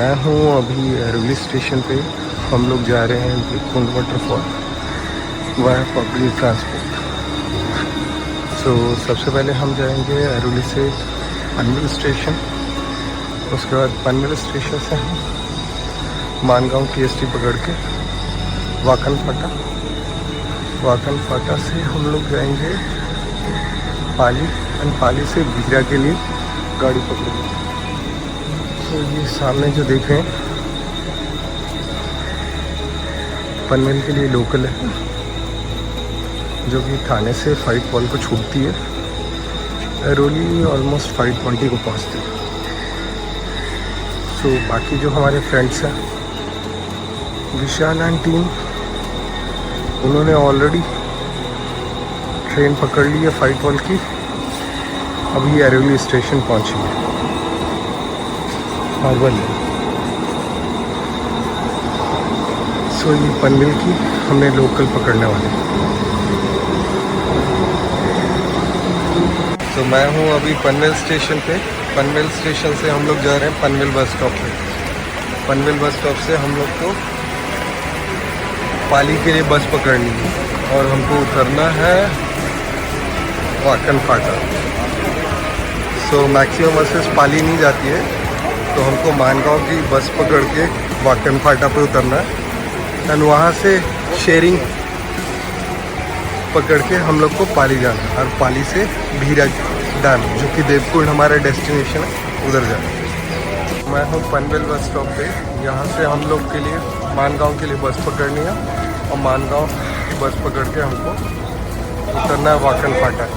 मैं हूँ अभी रेलवे स्टेशन पे। हम लोग जा रहे हैं Devkund waterfall via public transport. सबसे पहले हम जाएंगे अरुली से पनवेल स्टेशन। उसके बाद पनवेल स्टेशन से हम मानगांव TST पकड़ के वाकन फाटा से हम लोग जाएंगे पाली एंड पाली से भीरा के लिए गाड़ी पकड़ेंगे। ये सामने जो देख रहे हैं पनवेल के लिए लोकल है, जो कि थाने से 5 पॉल को छूटती है। अरोली ऑलमोस्ट 5:20 को पहुंचती है। बाकी जो हमारे फ्रेंड्स हैं विशाल एंड टीम, उन्होंने ऑलरेडी ट्रेन पकड़ ली है 5 पॉल की। अभी अरोली स्टेशन पहुंची है हार्बर। ये पनवेल की हमने लोकल पकड़ने वाले। मैं हूँ अभी पनवेल स्टेशन पे। पनवेल स्टेशन से हम लोग जा रहे हैं पनवेल बस स्टॉप पे। पनवेल बस स्टॉप से हम लोग को पाली के लिए बस पकड़नी है और हमको उतरना है वाकन फाटा। मैक्सिमम बसेस पाली नहीं जाती है, तो हमको मानगांव की बस पकड़ के वाकन फाटा पे उतरना है एंड वहाँ से शेयरिंग पकड़ के हम लोग को पाली जाना है और पाली से भीरा डैम, जो कि देवकुंड हमारा डेस्टिनेशन है, उधर जाना। मैं हूँ पनवेल बस स्टॉप पे। यहाँ से हम लोग के लिए मानगांव के लिए बस पकड़नी है और मानगांव की बस पकड़ के हमको उतरना है वाकन फाटा।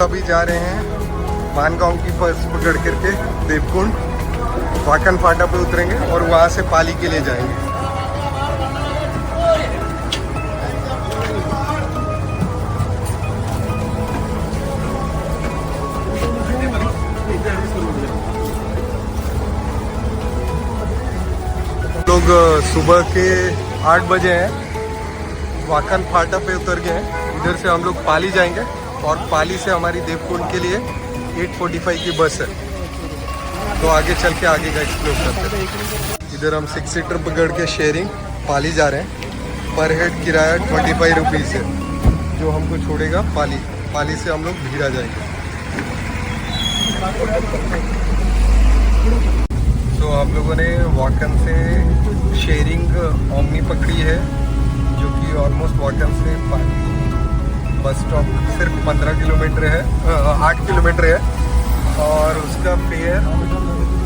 अभी जा रहे हैं मानगांव की बस पकड़ करके देवकुंड वाकन फाटा पे उतरेंगे और वहाँ से पाली के लिए जाएंगे। लोग सुबह के 8 बजे हैं, वाकन फाटा पे उतर गए हैं। इधर से हम लोग पाली जाएंगे और पाली से हमारी देवकुंड के लिए 8:45 की बस है, तो आगे चल के आगे का एक्सप्लोर करते हैं। इधर हम 6 सीटर पकड़ के शेयरिंग पाली जा रहे हैं। पर हेड किराया 25 रुपीज़ है, जो हमको छोड़ेगा पाली। पाली से हम लोग भीरा जाएंगे। हम लोगों ने वाकन से शेयरिंग ओमनी पकड़ी है, जो कि ऑलमोस्ट वाकन से पाली बस स्टॉप सिर्फ 15 किलोमीटर है, 8 किलोमीटर है और उसका फेयर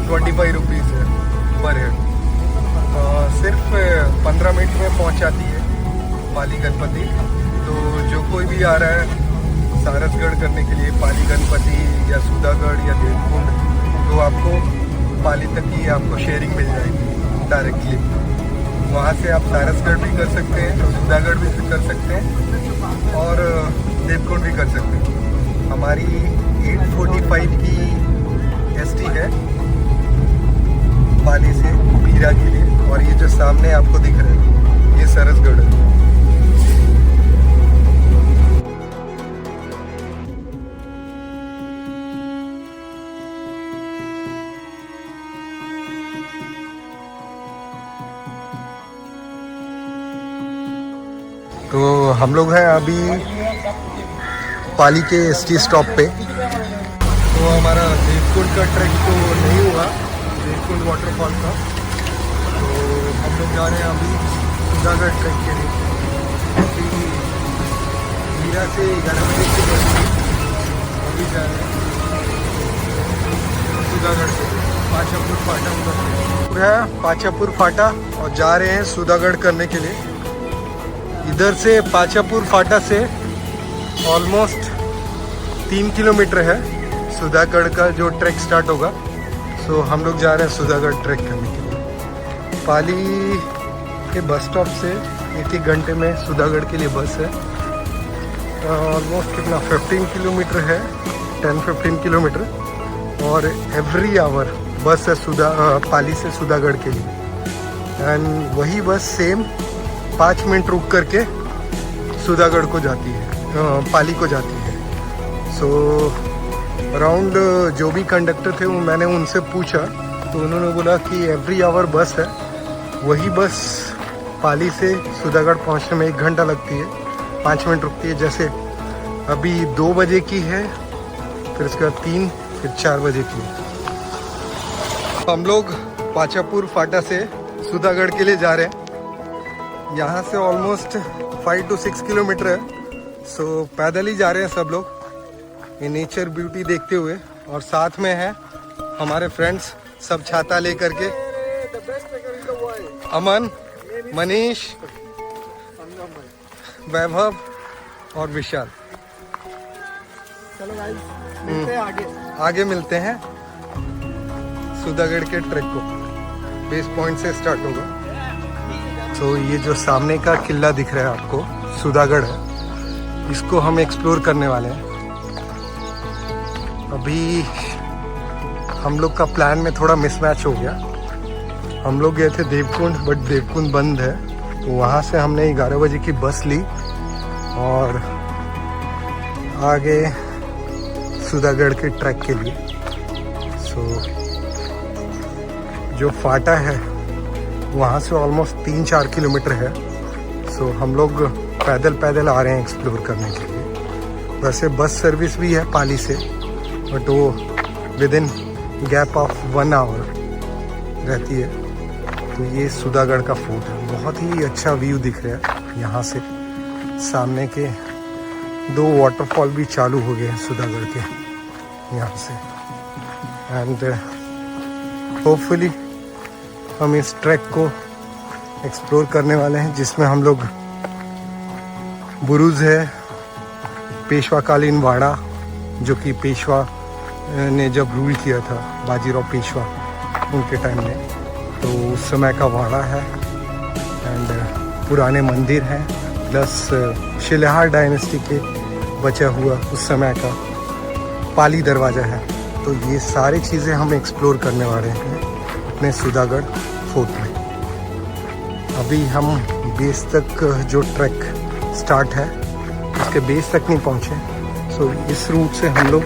25 रुपीज़ है पर हेड। सिर्फ 15 मिनट में पहुंच जाती है पाली गणपति। तो जो कोई भी आ रहा है सारसगढ़ करने के लिए, पाली गणपति या सूदागढ़ या देवकुंड, तो आपको पाली तक ही आपको शेयरिंग मिल जाएगी डायरेक्टली। वहाँ से आप सारसगढ़ भी कर सकते हैं, सूदागढ़ भी कर सकते हैं और देवकुंड भी कर सकते हैं। हमारी 8:45 की ST है पाली से भीरा के लिए, और ये जो सामने आपको दिख रहा है ये सरसगढ़ है। तो हम लोग हैं अभी पाली के ST स्टॉप पे। तो हमारा देवकुंड का ट्रैक तो नहीं हुआ, देवकुंड वाटरफॉल का। तो हम लोग जा रहे हैं अभी सूदागढ़ ट्रैक के लिए। भीरा से 11 बजे की बस अभी जा रहे हैं सूदागढ़ से पाचापुर फाटा है, पाचापुर फाटा, और जा रहे हैं सूदागढ़ करने के लिए। इधर से पाचापुर फाटा से ऑलमोस्ट 3 किलोमीटर है सूदागढ़ का जो ट्रैक स्टार्ट होगा। हम लोग जा रहे हैं सूदागढ़ ट्रैक करने के लिए। पाली के बस स्टॉप से 1 घंटे में सूदागढ़ के लिए बस है। ऑलमोस्ट कितना 15 किलोमीटर है, 10-15 किलोमीटर, और एवरी आवर बस है पाली से सूदागढ़ के लिए। एंड वही बस सेम 5 मिनट रुक करके सुधागढ़ को जाती है, पाली को जाती है। सो अराउंड जो भी कंडक्टर थे वो मैंने उनसे पूछा तो उन्होंने बोला कि एवरी आवर बस है, वही बस पाली से सुधागढ़ पहुंचने में 1 घंटा लगती है, 5 मिनट रुकती है। जैसे अभी 2 बजे की है, फिर उसके बाद 3, फिर 4 बजे की है। हम लोग पाचापुर फाटा से सुधागढ़ के लिए जा रहे हैं। यहाँ से ऑलमोस्ट 5 to 6 किलोमीटर है। सो पैदल ही जा रहे हैं सब लोग, ये नेचर ब्यूटी देखते हुए। और साथ में है हमारे फ्रेंड्स सब छाता लेकर के, अमन, मनीष, वैभव और विशाल। चलो गाइस, मिलते हैं आगे मिलते हैं। सुधागढ़ के ट्रैक को बेस पॉइंट से स्टार्ट होगा। तो ये जो सामने का किला दिख रहा है आपको, सुधागढ़ है, इसको हम एक्सप्लोर करने वाले हैं। अभी हम लोग का प्लान में थोड़ा मिसमैच हो गया। हम लोग गए थे देवकुंड, बट देवकुंड बंद है। तो वहाँ से हमने 11 बजे की बस ली और आगे सुधागढ़ के ट्रैक के लिए। सो जो फाटा है वहाँ से ऑलमोस्ट 3-4 किलोमीटर है। सो हम लोग पैदल आ रहे हैं एक्सप्लोर करने के लिए। वैसे बस सर्विस भी है पाली से, बट वो within gap of 1 hour रहती है। तो ये सुधागढ़ का फोर्ट है, बहुत ही अच्छा व्यू दिख रहा है यहाँ से। सामने के 2 वाटरफॉल भी चालू हो गए हैं सुधागढ़ के यहाँ से। एंड होपफुली हम इस ट्रैक को एक्सप्लोर करने वाले हैं, जिसमें हम लोग बुरुज है, पेशवाकालीन वाड़ा, जो कि पेशवा ने जब रूल किया था, बाजीराव पेशवा उनके टाइम में, तो उस समय का वाड़ा है। एंड पुराने मंदिर हैं, प्लस शिलाहार डायनेस्टी के बचा हुआ उस समय का पाली दरवाज़ा है। तो ये सारी चीज़ें हम एक्सप्लोर करने वाले हैं अपने सुधागढ़ फोर्ट में। अभी हम बेस तक जो ट्रैक स्टार्ट है उसके बेस तक नहीं पहुँचे। सो इस रूट से हम लोग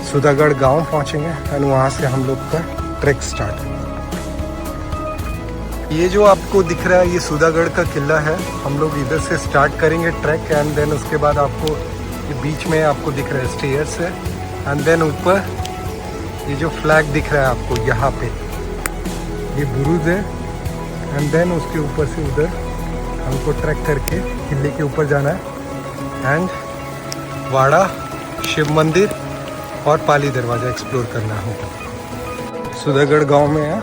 सुधागढ़ गांव पहुँचेंगे एंड वहाँ से हम लोग का ट्रैक स्टार्ट है। ये जो आपको दिख रहा है ये सुधागढ़ का किला है। हम लोग इधर से स्टार्ट करेंगे ट्रैक एंड देन उसके बाद आपको ये बीच में आपको दिख रहा है स्टेयर्स है। एंड देन ऊपर ये जो फ्लैग दिख रहा है आपको यहाँ पे, ये बुरुज है। एंड देन उसके ऊपर से उधर हमको ट्रैक करके किले के ऊपर जाना है। एंड वाड़ा, शिव मंदिर और पाली दरवाज़ा एक्सप्लोर करना होगा। सुधागढ़ गांव में है,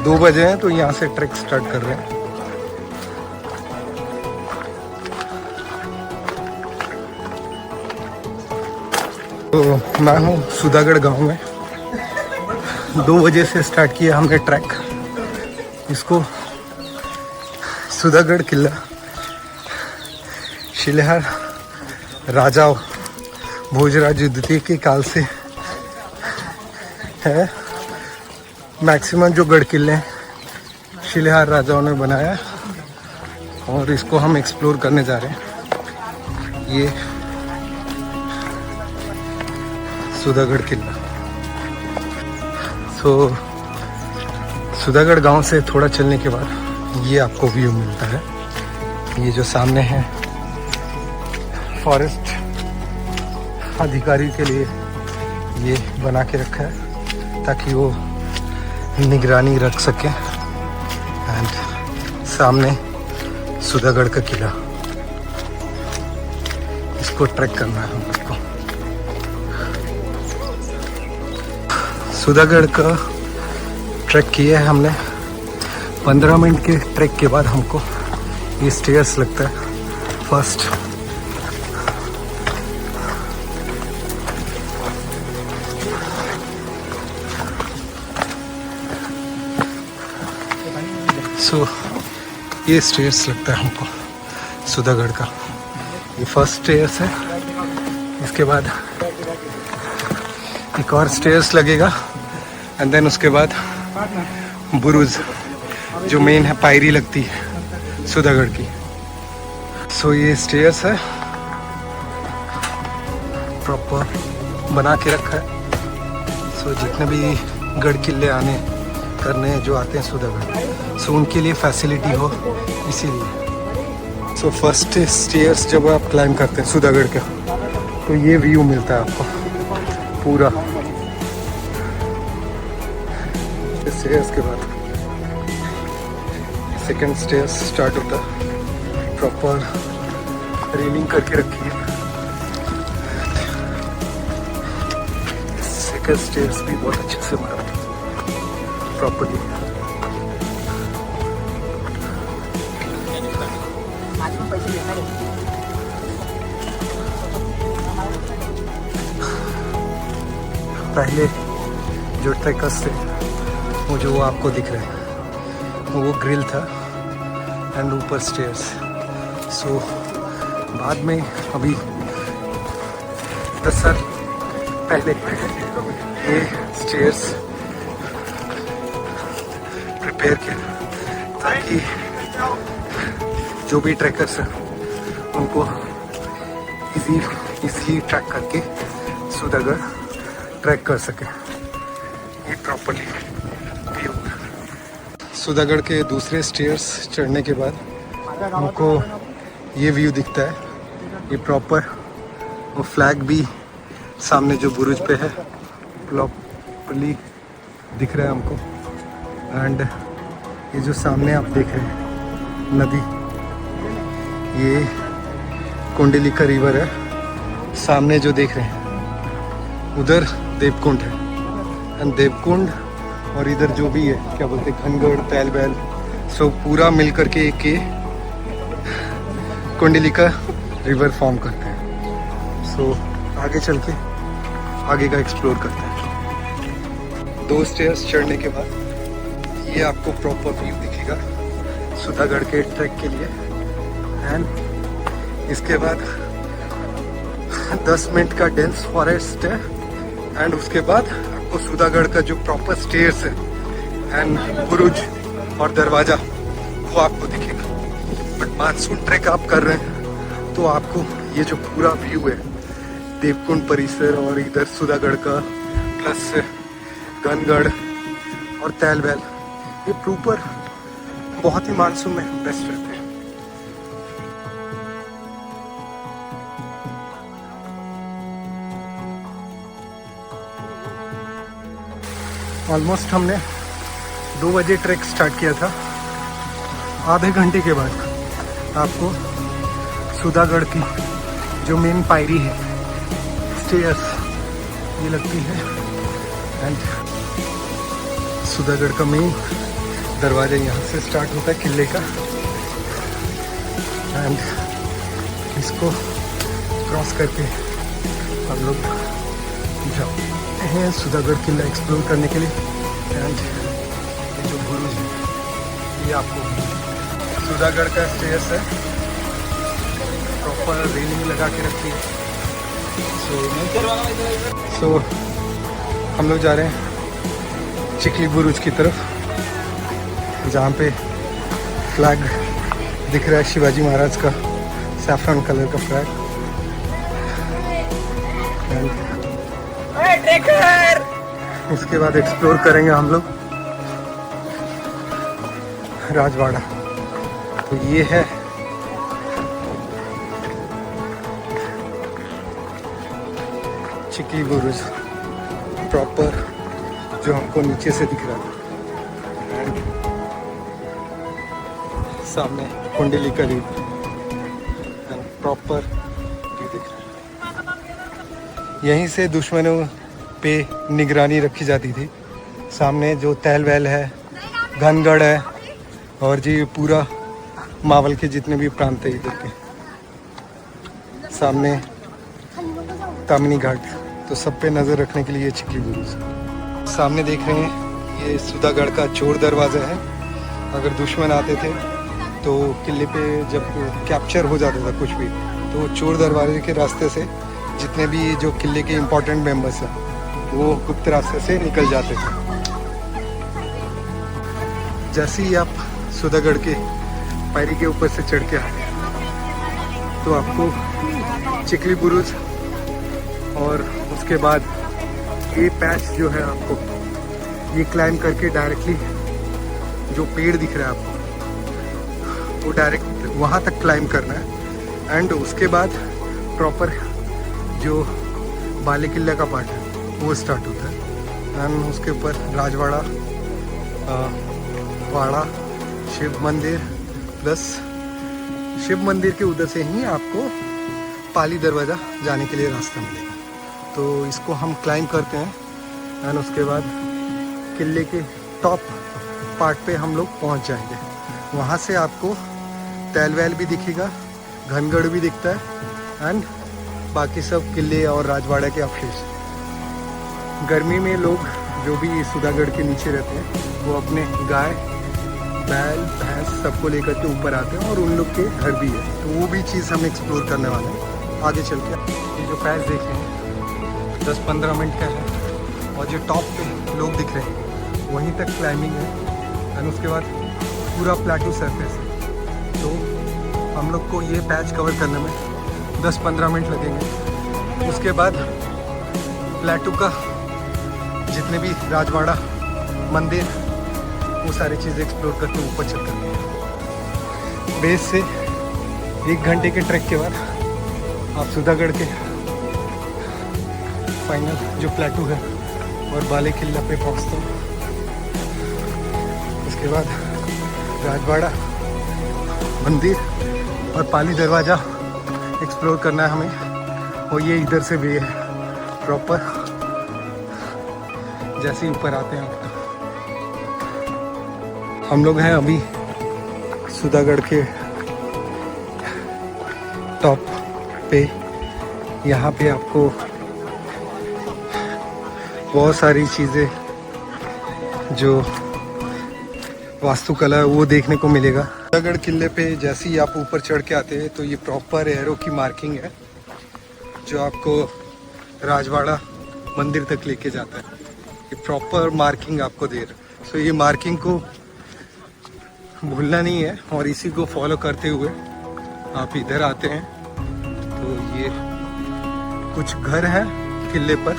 2 बजे हैं, तो यहाँ से ट्रैक स्टार्ट कर रहे हैं। तो मैं हूँ सुधागढ़ गांव में। 2 बजे से स्टार्ट किया हमने ट्रैक। इसको सुधागढ़ किला शिलाहार राजा भोजराज द्वितीय के काल से है। मैक्सिमम जो गढ़ किले शिलाहार राजाओं ने बनाया और इसको हम एक्सप्लोर करने जा रहे हैं। ये सुधागढ़ किला। सो सुधागढ़ गांव से थोड़ा चलने के बाद ये आपको व्यू मिलता है। ये जो सामने है फॉरेस्ट अधिकारी के लिए ये बना के रखा है ताकि वो निगरानी रख सके। एंड सामने सुधागढ़ का किला, इसको ट्रैक करना है हम लोग को। सुधागढ़ का ट्रैक किया है हमने। 15 मिनट के ट्रैक के बाद हमको ये स्टेयर्स लगता है फर्स्ट। सो ये स्टेयर्स लगता है हमको सुधागढ़ का। ये फर्स्ट स्टेयर्स है, इसके बाद एक और स्टेयर्स लगेगा एंड देन उसके बाद बुरुज जो मेन है पायरी लगती है सुधागढ़ की। सो ये स्टेयर्स है, प्रॉपर बना के रखा है। सो जितने भी गढ़ किले आने करने जो आते हैं सुधागढ़, सो उनके लिए फैसिलिटी हो इसीलिए। सो फर्स्ट स्टेयर्स जब आप क्लाइंब करते हैं सुधागढ़ का, तो ये व्यू मिलता है आपको पूरा। स्टेयर्स के बाद सेकंड स्टेयर्स स्टार्ट होता है, प्रॉपर रेलिंग करके रखी है। सेकंड स्टेयर्स भी बहुत अच्छे से बना प्रॉपर्ली। पहले जो ट्रैकर्स थे वो जो आपको दिख रहे हैं वो ग्रिल था एंड ऊपर स्टेयर्स। सो बाद में अभी 10 साल पहले ये स्टेयर्स प्रिपेयर किया ताकि जो भी ट्रैकर्स हैं उनको इजीली ट्रैक करके सुधागढ़ ट्रैक कर सके। ये प्रॉपर्ली व्यू। सुधागढ़ के दूसरे स्टेयर्स चढ़ने के बाद हमको ये व्यू दिखता है, ये प्रॉपर वो फ्लैग भी सामने जो बुरुज पे है प्रॉपर्ली दिख रहा है हमको। एंड ये जो सामने आप देख रहे हैं नदी, ये कुंडलिका रिवर है। सामने जो देख रहे हैं उधर देवकुंड है, एंड देवकुंड और इधर जो भी है क्या बोलते हैं घनगढ़, तैलबैल, सो पूरा मिल करके एक कुंडलिका रिवर फॉर्म करते हैं। सो आगे चल के आगे का एक्सप्लोर करते हैं। 2 स्टेयर्स चढ़ने के बाद ये आपको प्रॉपर व्यू दिखेगा सुधागढ़ के ट्रैक के लिए। एंड इसके बाद 10 मिनट का डेंस फॉरेस्ट है, एंड उसके बाद आपको सुधागढ़ का जो प्रॉपर स्टेयर्स है एंड बुरुज और दरवाजा वो आपको दिखेगा। बट मानसून ट्रैक आप कर रहे हैं तो आपको ये जो पूरा व्यू है देवकुंड परिसर और इधर सुधागढ़ का प्लस घनगढ़ और तैलबैल, ये प्रॉपर बहुत ही मानसून में बेस्ट रहते हैं। ऑलमोस्ट हमने 2 बजे ट्रैक स्टार्ट किया था। आधे घंटे के बाद आपको सुधागढ़ की जो मेन पायरी है स्टेयर्स ये लगती है, एंड सुधागढ़ का मेन दरवाजा यहाँ से स्टार्ट होता है किले का, एंड इसको क्रॉस करके हम लोग जाते हैं सुधागढ़ किला एक्सप्लोर करने के लिए। एंड ये जो बुरुज है ये आपको सुधागढ़ का स्टेयर्स है, प्रॉपर रेलिंग लगा के रखी है। सो हम लोग जा रहे हैं चिखली बुरुज की तरफ, जहाँ पे फ्लैग दिख रहा है शिवाजी महाराज का, सैफरन कलर का फ्लैग। इसके बाद एक्सप्लोर करेंगे हम लोग राजवाड़ा। तो ये है चिखली बुरुज प्रॉपर जो हमको नीचे से दिख रहा है, एंड सामने Kundalika river and proper view दिख रहा है। यहीं से दुश्मनों पे निगरानी रखी जाती थी। सामने जो तैलबैल है, घनगढ़ है, और जी पूरा मावल के जितने भी प्रांत है इधर के, सामने तामिनी घाट, तो सब पे नज़र रखने के लिए चिखली बुरुज। सामने देख रहे हैं ये सुधागढ़ का चोर दरवाज़ा है। अगर दुश्मन आते थे तो किले पे जब कैप्चर हो जाता था कुछ भी, तो चोर दरवाजे के रास्ते से जितने भी जो किले के इम्पोर्टेंट मेंबर्स हैं वो गुप्त रास्ते से निकल जाते थे। जैसे ही आप सुधागढ़ के पैरी के ऊपर से चढ़ के आते हैं तो आपको चिकली बुरुज और उसके बाद ये पैच जो है आपको ये क्लाइम करके डायरेक्टली जो पेड़ दिख रहा है आपको वो डायरेक्ट वहाँ तक क्लाइम करना है। एंड उसके बाद प्रॉपर जो बाले किला का पार्ट है वो स्टार्ट होता है। एंड उसके ऊपर राजवाड़ा, वाड़ा, शिव मंदिर, प्लस शिव मंदिर के उधर से ही आपको पाली दरवाज़ा जाने के लिए रास्ता मिलेगा। तो इसको हम क्लाइम करते हैं एंड उसके बाद किले के टॉप पार्ट पे हम लोग पहुंच जाएंगे। वहाँ से आपको तैल वैल भी दिखेगा, घनगढ़ भी दिखता है एंड बाकी सब किले और राजवाड़ा के अवशेष। गर्मी में लोग जो भी सुधागढ़ के नीचे रहते हैं वो अपने गाय, बैल, भैंस सबको लेकर के ऊपर आते हैं और उन लोग के घर भी है, तो वो भी चीज़ हम एक्सप्लोर करने वाले हैं आगे चल के। ये जो पैच देख रहे हैं 10-15 मिनट का है और जो टॉप पे लोग दिख रहे हैं वहीं तक क्लाइंबिंग है एंड उसके बाद पूरा प्लेटू सरफेस है। तो हम लोग को ये पैच कवर करने में 10-15 मिनट लगेंगे। उसके बाद प्लेटू का जितने भी राजवाड़ा, मंदिर, वो सारी चीज़ एक्सप्लोर करके ऊपर चल करके बेस से 1 घंटे के ट्रैक के बाद आप सुधागढ़ के फाइनल जो प्लेटू है और बाले किला पे पहुँचते हैं। उसके बाद राजवाड़ा, मंदिर और पाली दरवाज़ा एक्सप्लोर करना है हमें। और ये इधर से वे है प्रॉपर, जैसे ही ऊपर आते हैं हम लोग हैं अभी सुधागढ़ के टॉप पे। यहाँ पे आपको बहुत सारी चीज़ें जो वास्तुकला है वो देखने को मिलेगा। सुधागढ़ किले पे जैसे ही आप ऊपर चढ़ के आते हैं तो ये प्रॉपर एरो की मार्किंग है जो आपको राजवाड़ा मंदिर तक लेके जाता है। ये प्रॉपर मार्किंग आपको दे रहा है। सो ये मार्किंग को भूलना नहीं है और इसी को फॉलो करते हुए आप इधर आते हैं। तो ये कुछ घर हैं किले पर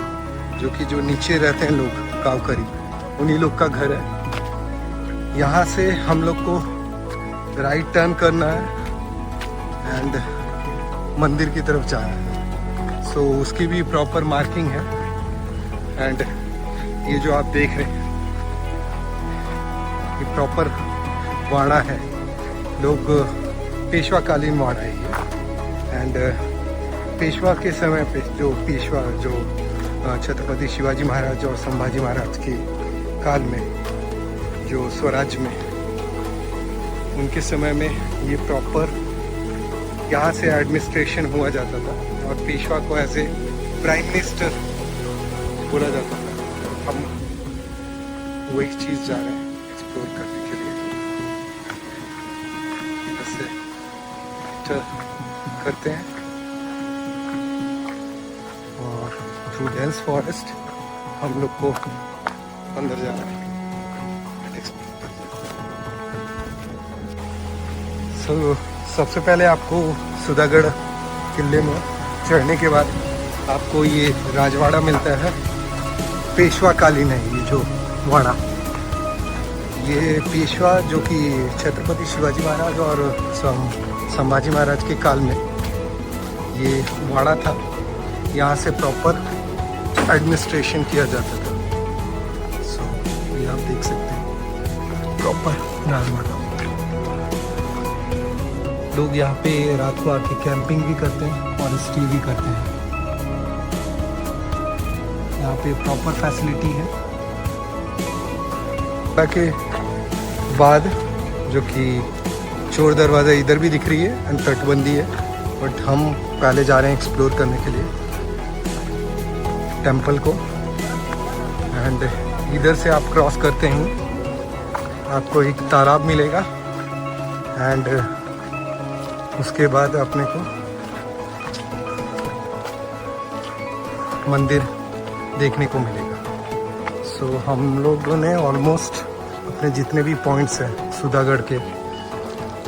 जो कि जो नीचे रहते हैं लोग, कावकरी, उन्हीं लोग का घर है। यहाँ से हम लोग को राइट टर्न करना है एंड मंदिर की तरफ जाना है। सो उसकी भी प्रॉपर मार्किंग है। एंड ये जो आप देख रहे हैं ये प्रॉपर वाड़ा है, लोग पेशवा कालीन वाड़ा है ये। एंड पेशवा के समय पे जो पेशवा जो छत्रपति शिवाजी महाराज और संभाजी महाराज के काल में जो स्वराज में उनके समय में ये प्रॉपर यहाँ से एडमिनिस्ट्रेशन हुआ जाता था और पेशवा को एज ए प्राइम मिनिस्टर बोला जाता था। हम वही चीज़ जा रहे हैं एक्सप्लोर करने के लिए। ऐसे करते हैं और थ्रू डेंस फॉरेस्ट हम लोग को अंदर जाना है। सबसे पहले आपको सुधागढ़ किले में चढ़ने के बाद आपको ये राजवाड़ा मिलता है। पेशवा कालीन है ये जो वाड़ा, ये पेशवा जो कि छत्रपति शिवाजी महाराज और संभाजी महाराज के काल में ये वाड़ा था। यहाँ से प्रॉपर एडमिनिस्ट्रेशन किया जाता था। सो ये आप देख सकते हैं प्रॉपर राजवाड़ा। लोग यहाँ पे रात को आके कैंपिंग भी करते हैं और स्टे भी करते हैं। यहाँ पे प्रॉपर फैसिलिटी है। के बाद जो कि चोर दरवाज़ा इधर भी दिख रही है एंड तटबंदी है, बट हम पहले जा रहे हैं एक्सप्लोर करने के लिए टेंपल को। एंड इधर से आप क्रॉस करते हैं आपको एक तालाब मिलेगा एंड उसके बाद अपने को मंदिर देखने को मिलेगा। सो हम लोगों ने ऑलमोस्ट अपने जितने भी पॉइंट्स हैं सुधागढ़ के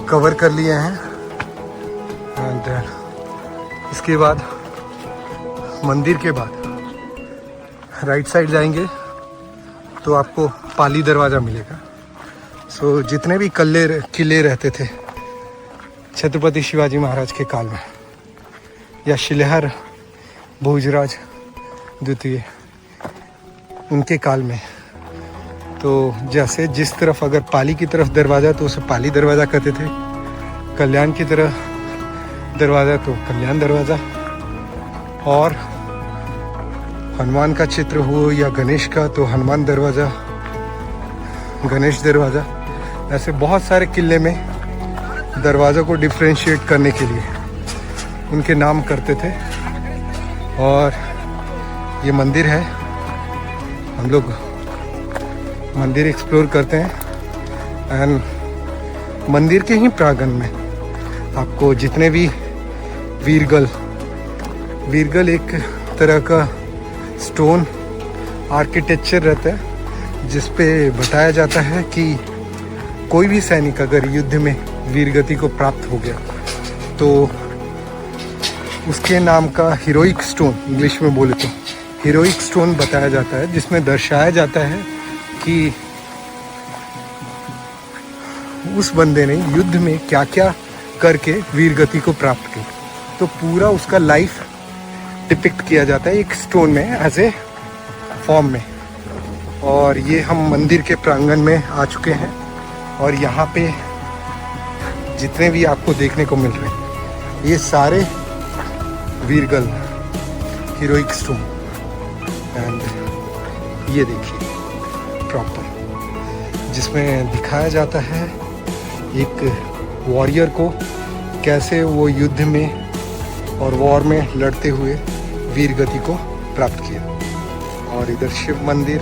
कवर कर लिए हैं। एंड इसके बाद मंदिर के बाद राइट साइड जाएंगे तो आपको पाली दरवाज़ा मिलेगा। सो जितने भी किले रहते थे छत्रपति शिवाजी महाराज के काल में या शिलेहार भोजराज द्वितीय उनके काल में, तो जैसे जिस तरफ अगर पाली की तरफ दरवाज़ा तो उसे पाली दरवाज़ा कहते थे, कल्याण की तरफ दरवाज़ा तो कल्याण दरवाज़ा, और हनुमान का चित्र हो या गणेश का तो हनुमान दरवाज़ा, गणेश दरवाज़ा। ऐसे बहुत सारे किले में दरवाज़ों को डिफ्रेंशिएट करने के लिए उनके नाम करते थे। और ये मंदिर है, हम लोग मंदिर एक्सप्लोर करते हैं। एंड मंदिर के ही प्रांगण में आपको जितने भी वीरगल एक तरह का स्टोन आर्किटेक्चर रहता है जिस पे बताया जाता है कि कोई भी सैनिक अगर युद्ध में वीरगति को प्राप्त हो गया तो उसके नाम का हीरोइक स्टोन, इंग्लिश में बोले तो हीरोइक स्टोन बताया जाता है, जिसमें दर्शाया जाता है कि उस बंदे ने युद्ध में क्या क्या करके वीरगति को प्राप्त की। तो पूरा उसका लाइफ डिपिक्ट किया जाता है एक स्टोन में एज ए फॉर्म में। और ये हम मंदिर के प्रांगण में आ चुके हैं और यहाँ पे जितने भी आपको देखने को मिल रहे हैं ये सारे वीरगल हीरोइक स्टोन। एंड ये देखिए प्रॉपर जिसमें दिखाया जाता है एक वॉरियर को कैसे वो युद्ध में और वॉर में लड़ते हुए वीरगति को प्राप्त किया। और इधर शिव मंदिर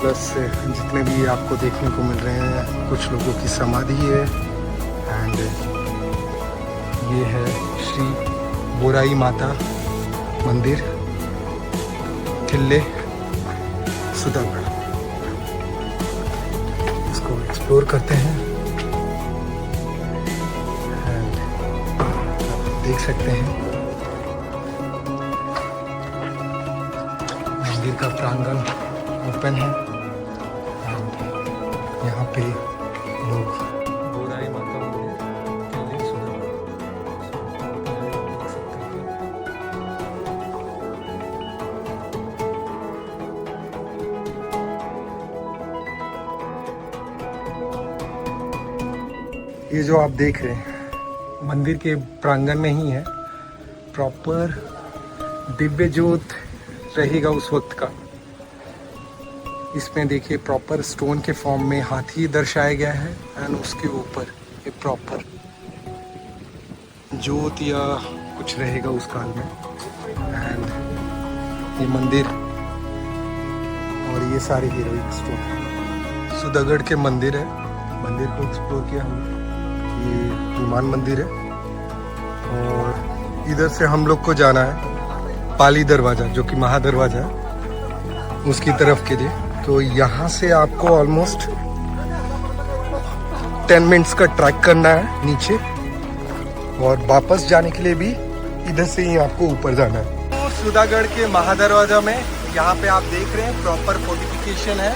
प्लस जितने भी आपको देखने को मिल रहे हैं, कुछ लोगों की समाधि है। एंड ये है श्री बोराई माता मंदिर, किले सुदागढ़। इसको एक्सप्लोर करते हैं। एंड देख सकते हैं मंदिर का प्रांगण ओपन है। यहाँ पे लोग बोराई माता मंदिर किले सुदागढ़ देख सकते हैं। ये जो आप देख रहे हैं मंदिर के प्रांगण में ही है। प्रॉपर दिव्य ज्योत रहेगा उस वक्त का। इसमें देखिए प्रॉपर स्टोन के फॉर्म में हाथी दर्शाया गया है एंड उसके ऊपर ये प्रॉपर ज्योत या कुछ रहेगा उस काल में। एंड ये मंदिर और ये सारे हीरोइक स्टोन है। सुदागढ़ के मंदिर है, मंदिर को एक्सप्लोर किया हमने। ये हनुमान मंदिर है और इधर से हम लोग को जाना है पाली दरवाज़ा जो कि महादरवाज़ा है उसकी तरफ के लिए। तो यहाँ से आपको ऑलमोस्ट 10 मिनट्स का ट्रैक करना है नीचे और वापस जाने के लिए भी इधर से ही आपको ऊपर जाना है। तो सुदागढ़ के महादरवाजा में यहाँ पे आप देख रहे हैं प्रॉपर फोर्टिफिकेशन है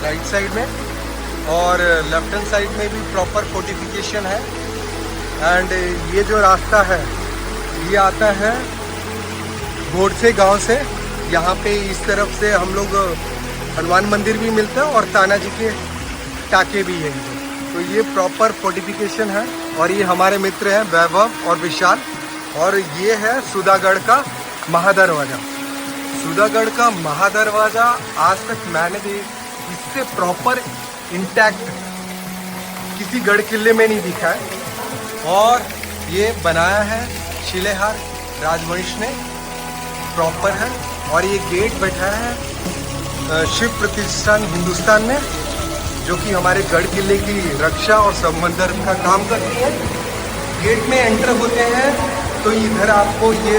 राइट साइड में और लेफ्ट हैंड साइड में भी प्रॉपर फोर्टिफिकेशन है। एंड ये जो रास्ता है ये आता है गोडसे गांव से। यहाँ पे इस तरफ से हम लोग हनुमान मंदिर भी मिलता है और तानाजी के टाके भी है। तो ये प्रॉपर फोर्टिफिकेशन है और ये हमारे मित्र हैं वैभव और विशाल। और ये है सुदागढ़ का महादरवाजा। सुदागढ़ का महादरवाजा आज तक मैंने भी इससे प्रॉपर इंटैक्ट किसी गढ़ किले में नहीं दिखा है। और ये बनाया है शिलेहार राजवंश ने, प्रॉपर है। और ये गेट बैठा है शिव प्रतिष्ठान हिंदुस्तान में जो कि हमारे गढ़ किले की रक्षा और संवर्धन का काम करती है। गेट में एंटर होते हैं तो इधर आपको ये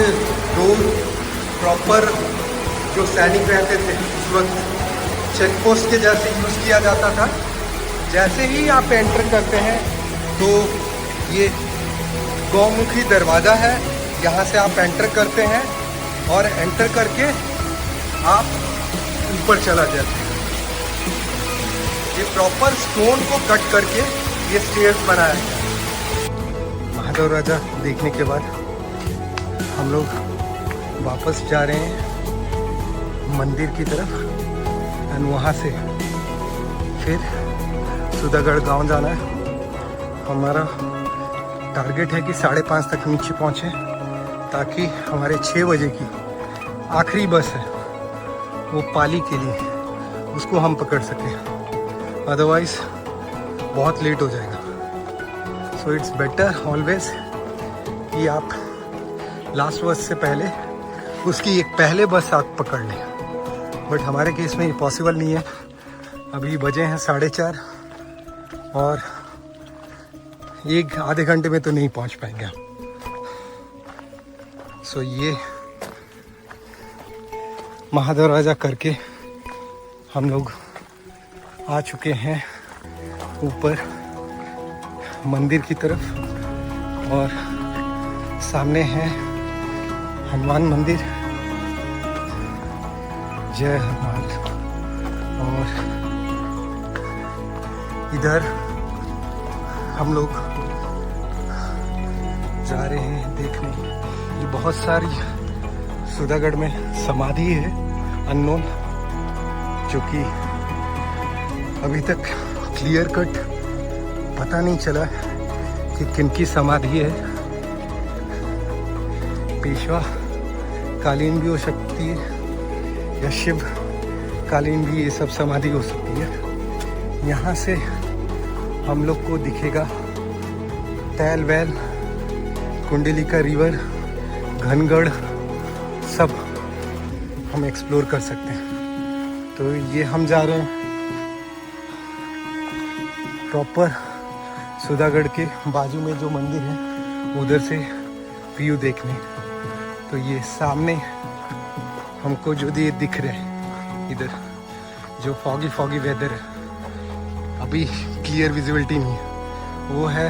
दो प्रॉपर जो सैनिक रहते थे उस वक्त चेक पोस्ट के जैसे यूज़ किया जाता था। जैसे ही आप एंटर करते हैं तो ये गौमुखी दरवाज़ा है, यहाँ से आप एंटर करते हैं और एंटर करके आप ऊपर चला जाते हैं। ये प्रॉपर स्टोन को कट करके ये स्टेयर्स बनाया है। महादेव राजा देखने के बाद हम लोग वापस जा रहे हैं मंदिर की तरफ एंड वहाँ से फिर सुधागढ़ गांव जाना है। हमारा टारगेट है कि 5:30 तक नीचे पहुँचे ताकि हमारे 6 बजे की आखिरी बस है वो पाली के लिए, उसको हम पकड़ सकें, अदरवाइज बहुत लेट हो जाएगा। सो इट्स बेटर ऑलवेज कि आप लास्ट बस से पहले उसकी एक पहले बस आप पकड़ लें, बट हमारे केस में ये पॉसिबल नहीं है। अभी बजे हैं 4:30 और एक आधे घंटे में तो नहीं पहुंच पाएंगे हम। सो ये महादेव राजा करके हम लोग आ चुके हैं ऊपर मंदिर की तरफ और सामने है हनुमान मंदिर। जय हनुमान। और इधर हम लोग जा रहे हैं देखने। ये बहुत सारी सुधागढ़ में समाधि है अननोन, जो कि अभी तक क्लियर कट पता नहीं चला कि किनकी समाधि है। पेशवा कालीन भी हो सकती है या शिव कालीन भी, ये सब समाधि हो सकती है। यहाँ से हम लोग को दिखेगा तैल वैल, कुंडलिका रिवर, घनगढ़, सब हम एक्सप्लोर कर सकते हैं। तो ये हम जा रहे हैं प्रॉपर सुधागढ़ के बाजू में जो मंदिर है उधर से व्यू देखने। तो ये सामने हमको जो ये दिख रहे हैं इधर जो फॉगी वेदर है, अभी क्लियर विजिबिलिटी नहीं है, वो है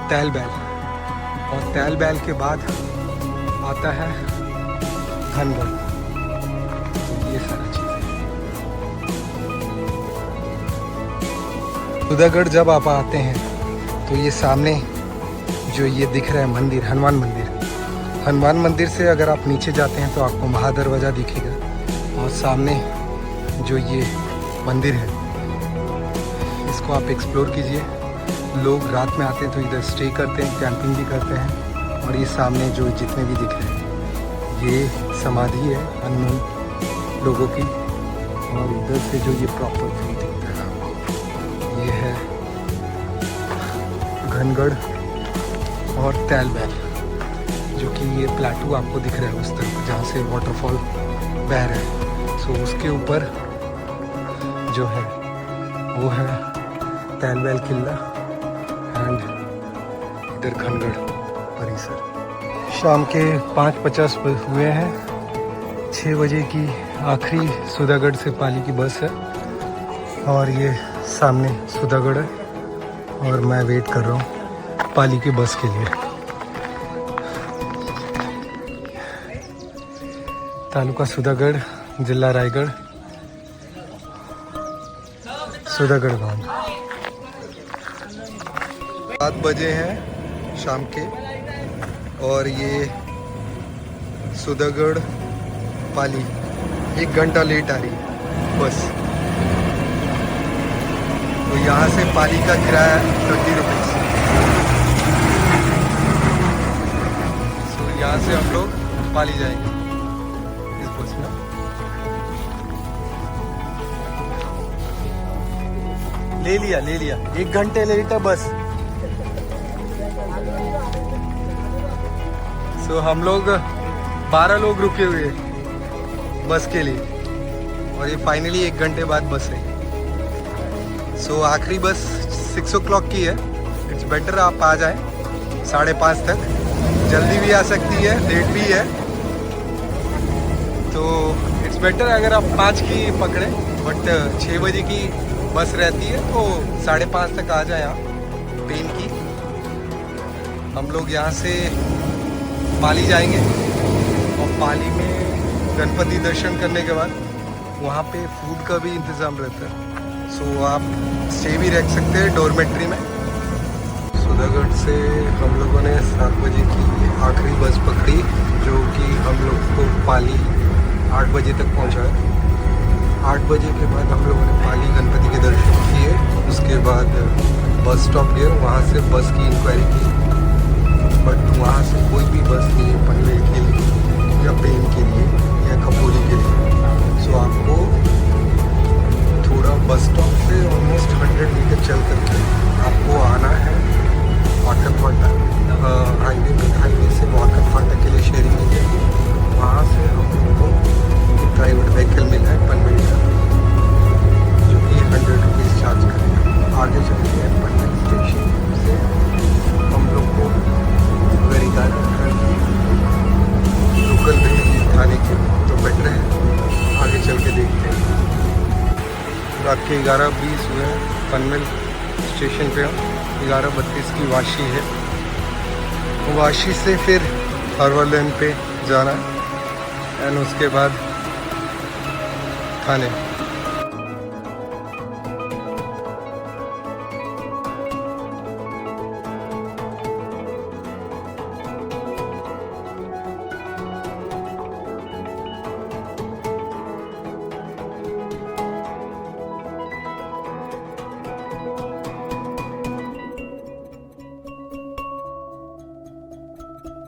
तैल बैल। और तैल बैल के बाद आता है घनगढ़। तो ये सारा चीज़ है। सुधागढ़ जब आप आते हैं तो ये सामने जो ये दिख रहा है मंदिर, हनुमान मंदिर, हनुमान मंदिर से अगर आप नीचे जाते हैं तो आपको महादरवाजा दिखेगा। और सामने जो ये मंदिर है इसको आप एक्सप्लोर कीजिए। लोग रात में आते हैं तो इधर स्टे करते हैं, कैंपिंग भी करते हैं। और ये सामने जो जितने भी दिख रहे हैं ये समाधि है अननोन लोगों की। और इधर से जो ये प्रॉपर व्यू दिखता है ये है घनगढ़ और तैल बैल, जो कि ये प्लाटू आपको दिख रहा है उस तरफ जहाँ से वाटरफॉल बह रहा है। सो उसके ऊपर जो है वो है तैल बैल किला एंड इधर घनगढ़ परिसर। शाम के 5:50 हुए हैं। 6 बजे की आखिरी सुधागढ़ से पाली की बस है और ये सामने सुधागढ़ है और मैं वेट कर रहा हूँ पाली की बस के लिए। तालुका सुधागढ़, जिला रायगढ़, सुधागढ़ गांव। 7 बजे हैं शाम के और ये सुधागढ़ पाली 1 घंटा लेट आ रही है बस। तो यहाँ से पाली का किराया 30 रुपीज़। तो यहाँ से हम लोग पाली जाएंगे इस बस में। ले लिया 1 घंटे लेट है बस। तो हम लोग 12 लोग रुके हुए बस के लिए और ये फाइनली 1 घंटे बाद बस है। सो आखिरी बस 6 o'clock की है। इट्स बेटर आप आ जाएं 5:30 तक। जल्दी भी आ सकती है, लेट भी है, तो इट्स इट्स बेटर अगर आप 5 की पकड़े, बट 6 बजे की बस रहती है तो 5:30 तक आ जाए आप पेन की। हम लोग यहाँ से पाली जाएंगे और पाली में गणपति दर्शन करने के बाद वहाँ पे फूड का भी इंतज़ाम रहता है, सो आप स्टे भी रख सकते हैं डॉर्मेट्री में। सुधागढ़ से हम लोगों ने 7 बजे की आखिरी बस पकड़ी, जो कि हम लोग को पाली 8 बजे तक पहुँचाया। 8 बजे के बाद हम लोगों ने पाली गणपति के दर्शन किए, उसके बाद बस स्टॉप गए, वहाँ से बस की इंक्वायरी की, बट वहाँ से कोई भी बस नहीं है पनवेल के लिए या पेन के लिए या कपूरी के लिए। सो आपको थोड़ा बस स्टॉप से ऑलमोस्ट 100 मीटर चल करके आपको आना है वाकद फाटक। हाईवे से वाकद फाटक के लिए शेयरिंग मिल जाएगी, वहाँ से हम लोगों को प्राइवेट व्हीकल मिला है पनवेल का, जो कि 100 रुपीज़ चार्ज करेगा। आगे चलते हैं पनवेल स्टेशन से हम लोग को गरीदारा लोकल भेजी थाने के, तो बेटर है आगे चल के देखते हैं। रात के 11:20 हुए हैं, पनवेल स्टेशन पे हम 11:32 की वाशी है। वाशी से फिर हरवलन पे जाना है एंड उसके बाद थाने।